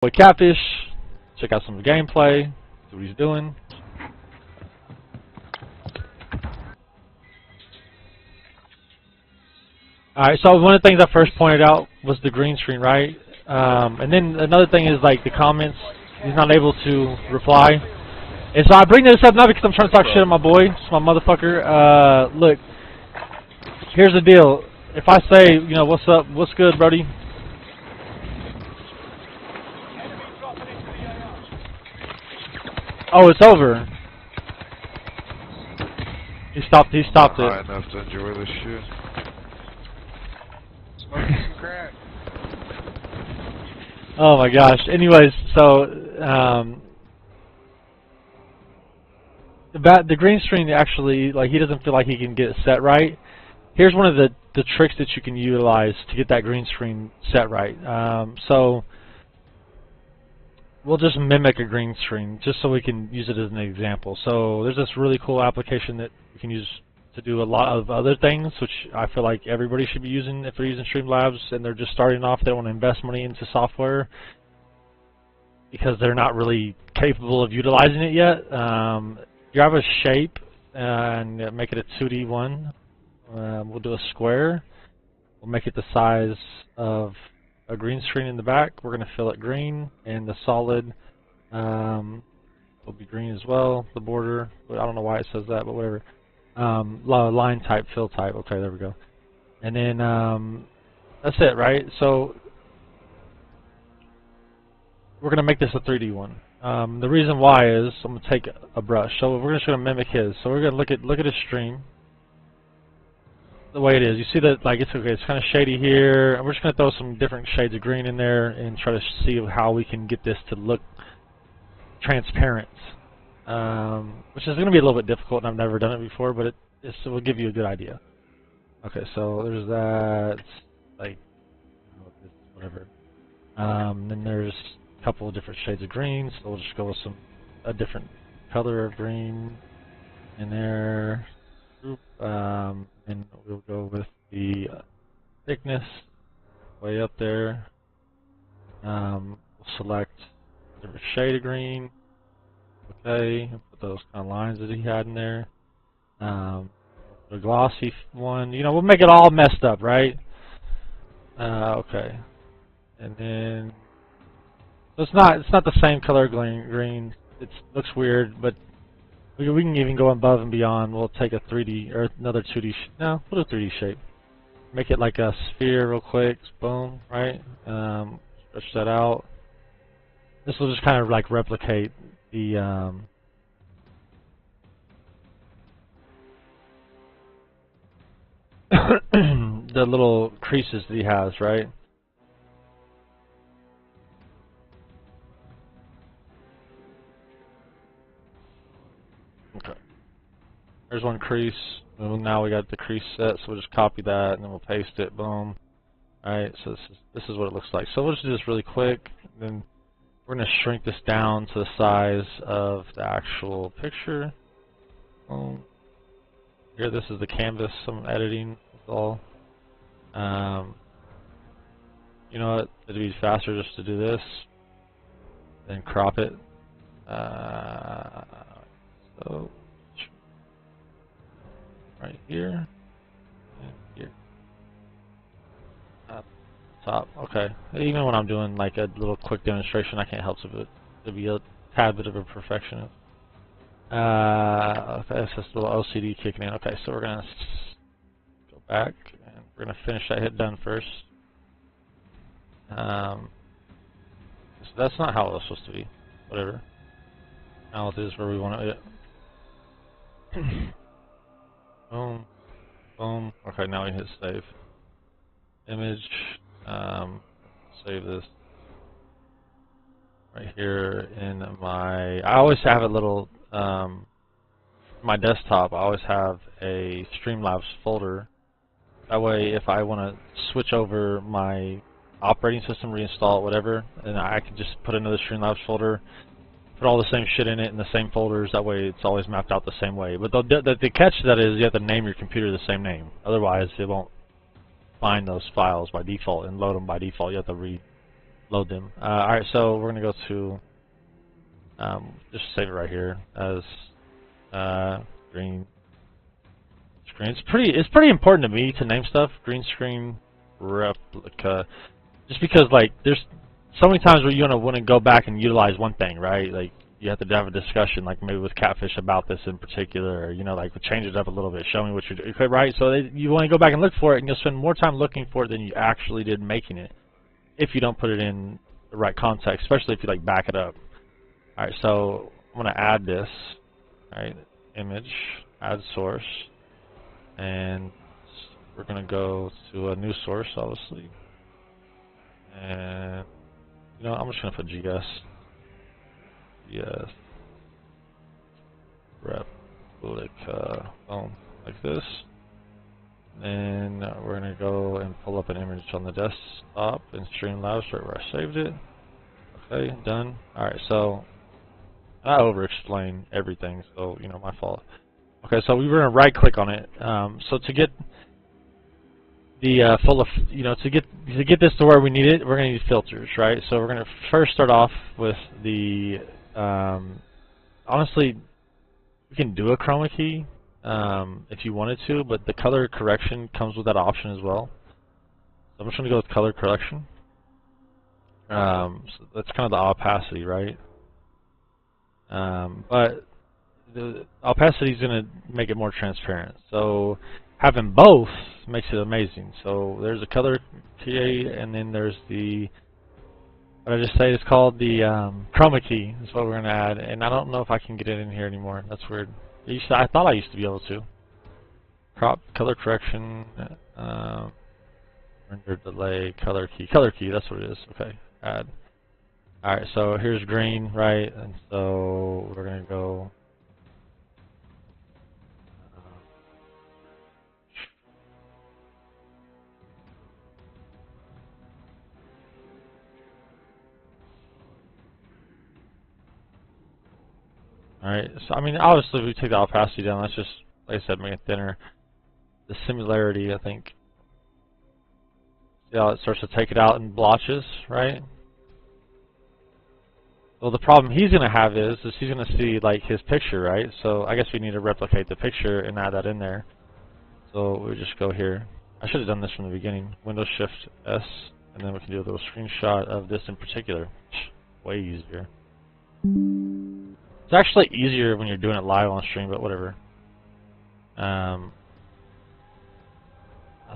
Boy Catfish, check out some of the gameplay, see what he's doing. Alright, so one of the things I first pointed out was the green screen, right? And then another thing is like the comments, he's not able to reply. And so I bring this up not because I'm trying to talk shit on my boy, it's my motherfucker. Look, here's the deal. If I say, you know, what's up, what's good, Brody? Oh, it's over. He stopped it. High enough to enjoy this shit. Smoking some crack. Oh my gosh. Anyways, so the green screen actually, like, he doesn't feel like he can get it set right. Here's one of the tricks that you can utilize to get that green screen set right. So we'll just mimic a green screen just so we can use it as an example. So there's this really cool application that you can use to do a lot of other things, which I feel like everybody should be using if they're using Streamlabs and they're just starting off. They don't want to invest money into software because they're not really capable of utilizing it yet. You have a shape and make it a 2D one. We'll do a square. We'll make it the size of a green screen in the back. We're going to fill it green, and the solid will be green as well. The border, I don't know why it says that, but whatever. Line type, fill type. Okay, there we go. And then that's it, right? So we're going to make this a 3D one. The reason why is I'm going to take a brush. So we're just going to mimic his. So we're going to look at his stream. The way it is, you see that, like, it's okay, it's kind of shady here, and we're just going to throw some different shades of green in there and try to see how we can get this to look transparent, which is going to be a little bit difficult, and I've never done it before, but it will give you a good idea. Okay, so there's that, like, whatever. Then there's a couple of different shades of green, so we'll just go with a different color of green in there. And we'll go with the thickness way up there. We'll select a different shade of green. Okay, put those kind of lines that he had in there. The glossy one, you know, we'll make it all messed up, right? Okay, and then so it's not the same color green. It looks weird, but we can even go above and beyond. We'll take a 3D or another 2D. No, put a 3D shape. Make it like a sphere real quick. Boom, right? Stretch that out. This will just kind of like replicate the the little creases that he has, right? Okay. There's one crease. Well, now we got the crease set, so we'll just copy that and then we'll paste it. Boom. Alright, so this is what it looks like. So we'll just do this really quick. Then we're going to shrink this down to the size of the actual picture. Boom. Here, this is the canvas I'm editing. That's all. You know what? It'd be faster just to do this. Then crop it. So right here and here. Top. Okay. Even when I'm doing like a little quick demonstration, I can't help it to be a tad bit of a perfectionist. Okay, it's just a little OCD kicking in. Okay, so we're gonna go back and we're gonna finish that hit done first. So that's not how it was supposed to be. Whatever. Now it is where we want it. Boom. Boom. Okay, now we hit save. Image. Save this right here in my. I always have a little. My desktop. I always have a Streamlabs folder. That way, if I want to switch over my operating system, reinstall it, whatever, and I can just put another Streamlabs folder. Put all the same shit in it in the same folders. That way, it's always mapped out the same way. But the catch to that is you have to name your computer the same name. Otherwise, it won't find those files by default and load them by default. You have to load them. Alright, so we're going to go to, just save it right here as green screen. It's pretty important to me to name stuff green screen replica, just because like there's so many times where you want to go back and utilize one thing, right? Like you have to have a discussion, like maybe with Catfish about this in particular, or, you know, like change it up a little bit, show me what you're doing, right? So you want to go back and look for it, and you'll spend more time looking for it than you actually did making it, if you don't put it in the right context, especially if you like back it up. All right, so I'm going to add this, right? Image, add source, and we're going to go to a new source, obviously, and you know, I'm just going to put GS. Yes. Replica. Boom. Like this. Then we're going to go and pull up an image on the desktop and Streamlabs right where I saved it. Okay, done. Alright, so I over-explain everything, so, you know, my fault. Okay, so we were going to right-click on it. So to get the to get this to where we need it, we're going to need filters, right? So we're going to first start off with the honestly, we can do a chroma key if you wanted to, but the color correction comes with that option as well. So I'm just going to go with color correction. So that's kind of the opacity, right? But the opacity is going to make it more transparent. So having both makes it amazing. So there's a color key, and then there's the, what I just say, it's called the chroma key is what we're going to add. And I don't know if I can get it in here anymore. That's weird. I thought I used to be able to. Crop, color correction, render delay, color key, that's what it is. Okay, add. Alright, so here's green, right? And so we're going to go alright, so I mean, obviously we take the opacity down, that's just, like I said, make it thinner. The similarity, I think, see how it starts to take it out in blotches, right? Well, the problem he's going to have is he's going to see like his picture, right? So I guess we need to replicate the picture and add that in there. So we just go here. I should have done this from the beginning. Windows Shift S, and then we can do a little screenshot of this in particular. Way easier. It's actually easier when you're doing it live on stream, but whatever.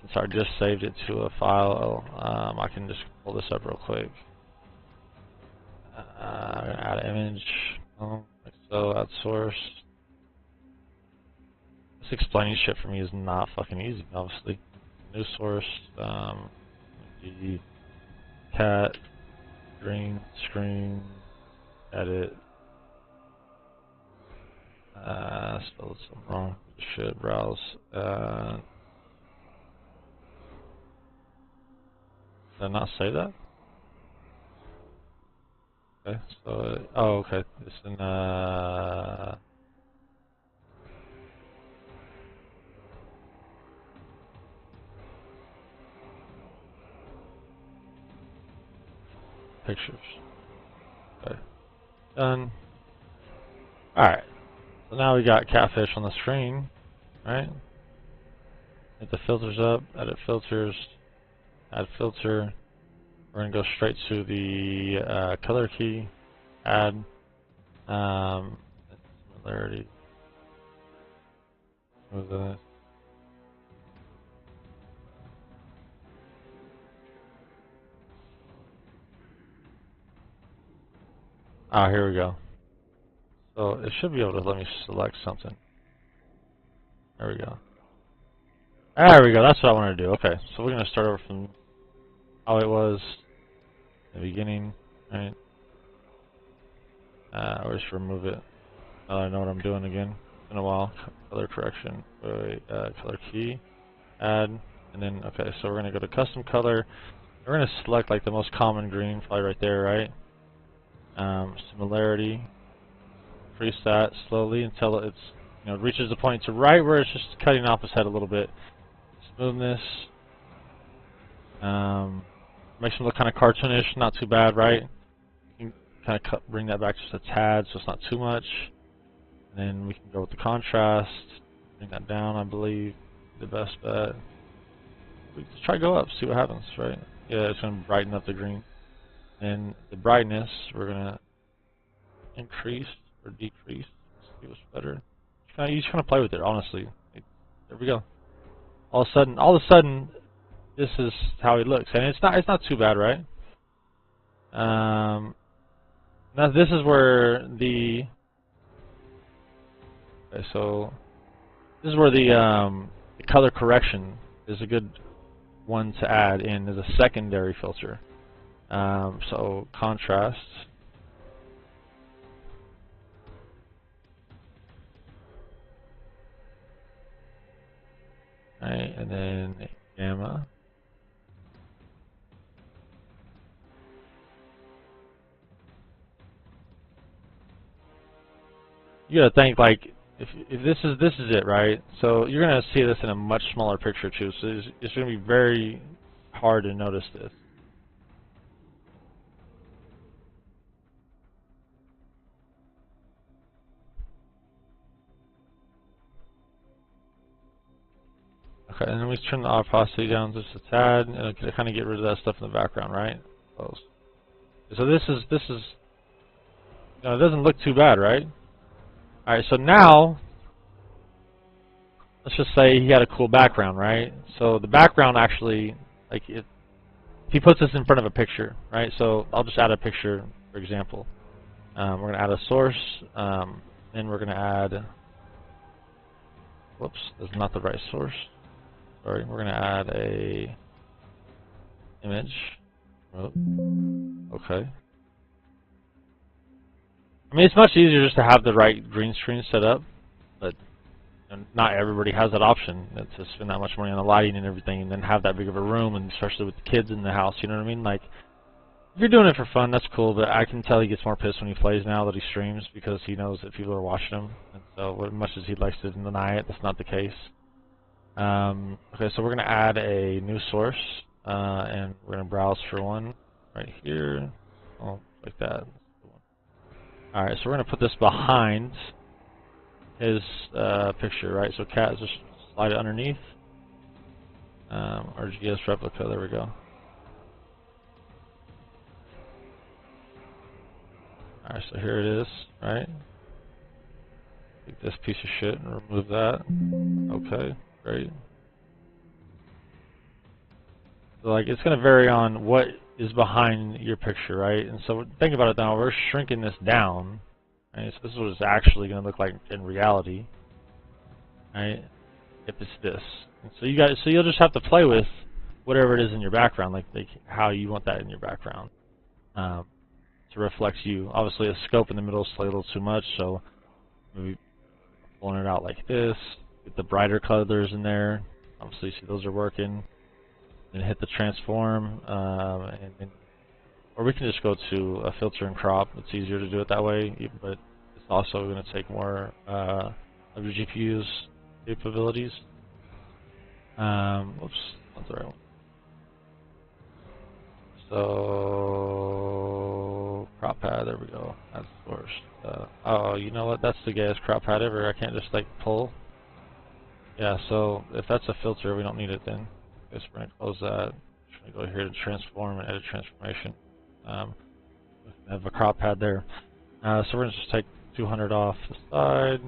Since I just saved it to a file, I can just pull this up real quick. I'm gonna add an image. Like so, add source. This explaining shit for me is not fucking easy, obviously. New source, cat, green screen, edit. Spelled something wrong. Shit, browse. Did I not say that? Okay, so, oh, okay, it's in, pictures. Okay, done. Alright, so now we got Catfish on the screen, right? Get the filters up, edit filters, add filter. We're going to go straight to the color key, add similarity. Move that. Ah, here we go. So it should be able to let me select something. There we go. There we go, that's what I want to do. Okay, so we're going to start over from how it was in the beginning, right? Or just remove it. Now that I know what I'm doing again. It's been a while. Color correction. Color key. Add. And then, okay, so we're going to go to custom color. We're going to select like the most common green, probably right there, right? Similarity. Increase that slowly until it's, you know, reaches the point to right where it's just cutting off his head a little bit. Smoothness. Makes them look kind of cartoonish, not too bad, right? You can kind of bring that back just a tad, so it's not too much. And then we can go with the contrast, bring that down, I believe, the best bet. We just try to go up, see what happens, right? Yeah, it's going to brighten up the green. And the brightness, we're going to increase or decrease. Let's see what's better. You just kind of play with it, honestly. There we go. All of a sudden, this is how he looks, and it's not too bad, right? Now this is where the color correction is a good one to add in as a secondary filter. So contrast. Right, and then gamma. You gotta think, like, if this is it, right? So you're gonna see this in a much smaller picture too. So it's gonna be very hard to notice this. Okay, and then we turn the opacity down just a tad, and it'll kind of get rid of that stuff in the background, right? So this is, it doesn't look too bad, right? All right, so now let's just say he had a cool background, right? So the background actually, like, if he puts this in front of a picture, right? So I'll just add a picture, for example. We're gonna add a source, then we're gonna add. Whoops, that's not the right source. Sorry, we're gonna add a image. Oh, okay. I mean, it's much easier just to have the right green screen set up, but not everybody has that option to spend that much money on the lighting and everything, and then have that big of a room, and especially with the kids in the house. You know what I mean? Like, if you're doing it for fun, that's cool. But I can tell he gets more pissed when he plays now that he streams, because he knows that people are watching him, and so as much as he likes to deny it, that's not the case. Okay, so we're going to add a new source, and we're going to browse for one right here. Oh, like that. Alright, so we're going to put this behind his picture, right? So cat, just slide it underneath. RGS replica, there we go. Alright, so here it is, right? Take this piece of shit and remove that. Okay, great. So, like, it's going to vary on what is behind your picture, right? And so think about it now, we're shrinking this down, right? So this is what it's actually going to look like in reality, right? If it's this. And so you'll just have to play with whatever it is in your background, like how you want that in your background, to reflect you. Obviously, a scope in the middle is a little too much, so maybe pulling it out like this. Get the brighter colors in there. Obviously, see those are working. And hit the transform, or we can just go to a filter and crop. It's easier to do it that way, but it's also going to take more of your GPU's capabilities. Oops, not the right one. So crop pad, there we go. That's the worst. Oh, you know what? That's the gayest crop pad ever. I can't just like pull. Yeah, so if that's a filter, we don't need it then. I guess we're going to close that. We're going to go here to transform and edit transformation. We have a crop pad there. So we're going to just take 200 off the side.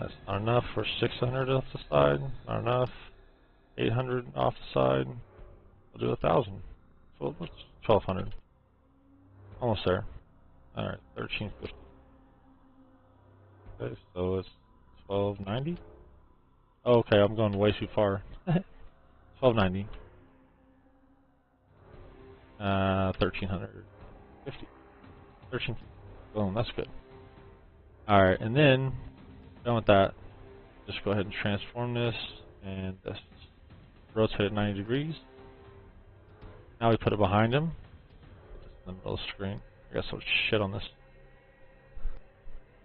It's not enough for 600 off the side. Not enough. 800 off the side. We'll do 1,000. So what's 1,200? Almost there. All right, 1,350. Okay, so it's 1,290. Oh, okay, I'm going way too far. 1,290. 1,350. 13. Boom, that's good. Alright, and then, done with that, just go ahead and transform this, and just rotate it 90 degrees. Now we put it behind him. Put this in the middle of the screen. I got so much shit on this.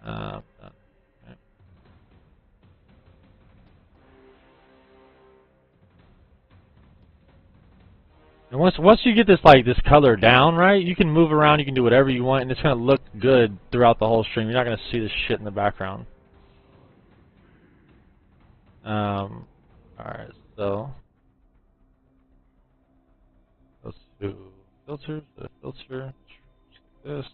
Okay. And once you get this this color down, right, you can move around, you can do whatever you want, and it's gonna look good throughout the whole stream. You're not gonna see this shit in the background. Alright, so let's do filters, filter, this.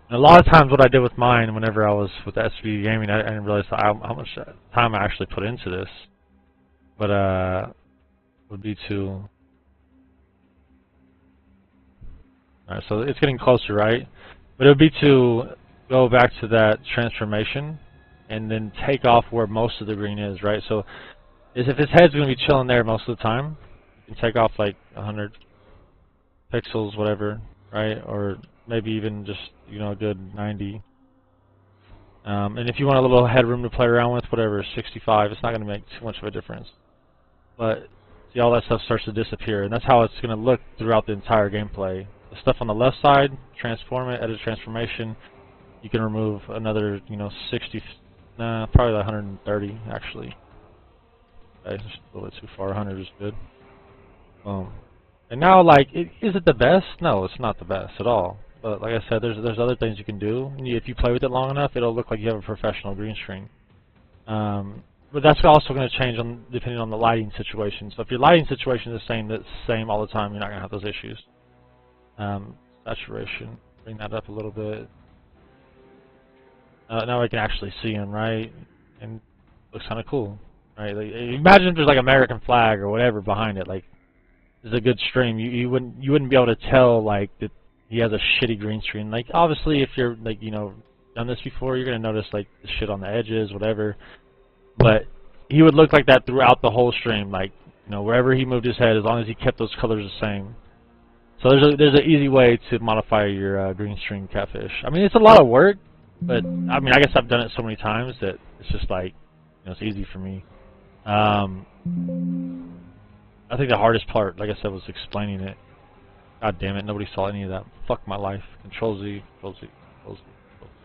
And a lot of times what I did with mine whenever I was with SBD Gaming, I didn't realize how much time I actually put into this. But would be to... Alright, so it's getting closer, right? But it would be to go back to that transformation and then take off where most of the green is, right? So if his head's going to be chilling there most of the time, you can take off like 100 pixels, whatever, right? Or maybe even just, you know, a good 90. And if you want a little headroom to play around with, whatever, 65, it's not going to make too much of a difference. But see, all that stuff starts to disappear, and that's how it's going to look throughout the entire gameplay. The stuff on the left side, transform it, edit transformation. You can remove another, you know, 60, probably like 130 actually. Okay, just a little bit too far. 100 is good. Boom. And now, like, is it the best? No, it's not the best at all. But like I said, there's other things you can do. If you play with it long enough, it'll look like you have a professional green screen. But that's also going to change depending on the lighting situation. So if your lighting situation is the same all the time, you're not going to have those issues. Saturation, bring that up a little bit. Now we can actually see him, right? And it looks kind of cool, right? Like, imagine if there's like American flag or whatever behind it. Like, this is a good stream. You wouldn't be able to tell like that he has a shitty green screen. Like, obviously, if you're like, you know, done this before, you're gonna notice like the shit on the edges, whatever. But he would look like that throughout the whole stream. Like, you know, wherever he moved his head, as long as he kept those colors the same. So there's an easy way to modify your green screen catfish. I mean, it's a lot of work, but I mean, I guess I've done it so many times that it's just like, you know, it's easy for me. I think the hardest part, like I said, was explaining it. God damn it, nobody saw any of that. Fuck my life. Control Z, Control Z, Control Z, Control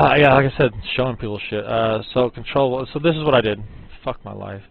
Z. Yeah, like I said, showing people shit. So this is what I did. Fuck my life.